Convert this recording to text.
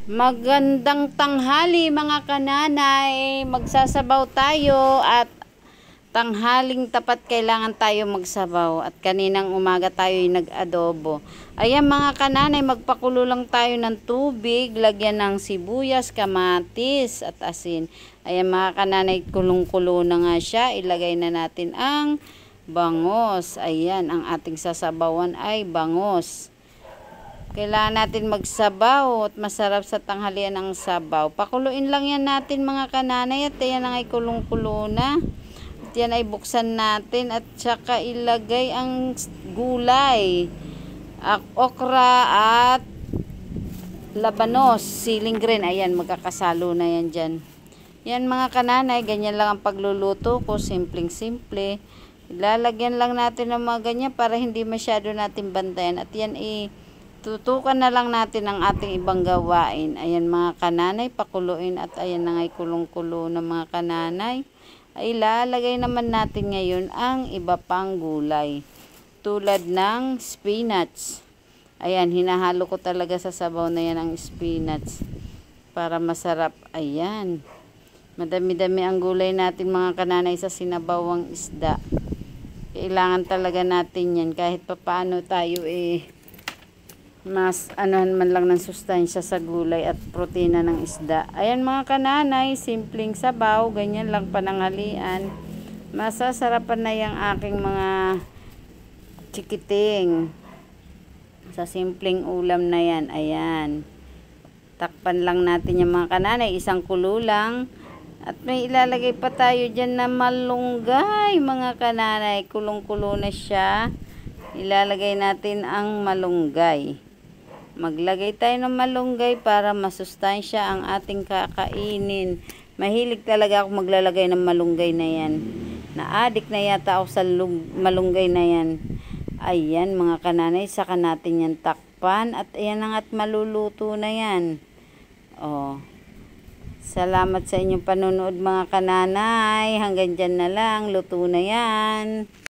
Magandang tanghali mga kananay, magsasabaw tayo at tanghaling tapat kailangan tayo magsabaw at kaninang umaga tayo nag-adobo. Ayan mga kananay, magpakulo lang tayo ng tubig, lagyan ng sibuyas, kamatis at asin. Ayan mga kananay, kulong-kulo na nga siya, ilagay na natin ang bangos. Ayan, ang ating sasabawan ay bangos. Kailangan natin magsabaw at masarap sa tanghalian ang sabaw. Pakuluin lang yan natin mga kananay at yan ay kulong-kulo na. At yan ay buksan natin at saka ilagay ang gulay. Okra at labanos, siling green. Ayan, magkakasalo na yan dyan. Yan mga kananay, ganyan lang ang pagluluto ko. Simpleng-simple. Ilalagyan lang natin ng mga ganyan para hindi masyado natin bantayan. At yan tutukan na lang natin ang ating ibang gawain. Ayan mga kananay, pakuluin at ayan na nga'y kulong-kulo ng mga kananay. Ay ilalagay naman natin ngayon ang iba pang gulay. Tulad ng spinach. Ayan, hinahalo ko talaga sa sabaw na yan ang spinach. Para masarap. Ayan. Madami-dami ang gulay natin mga kananay sa sinabawang isda. Kailangan talaga natin yan kahit papaano tayo mas anuhan man lang ng sustansya sa gulay at protina ng isda. Ayan mga kananay, simpleng sabaw, ganyan lang pananghalian. Masasarapan na yung aking mga chikiting sa simpleng ulam na yan. Ayan, takpan lang natin yung mga kananay, isang kulo lang. At may ilalagay pa tayo dyan na malunggay mga kananay, kulong-kulo na siya. Ilalagay natin ang malunggay. Maglagay tayo ng malunggay para masustansya ang ating kakainin. Mahilig talaga ako maglalagay ng malunggay na yan. Na-addict na yata ako sa malunggay na yan. Ayan mga kananay, saka natin yan takpan. At ayan na nga't maluluto na yan. Oh. Salamat sa inyong panonood mga kananay. Hanggang dyan na lang, luto na yan.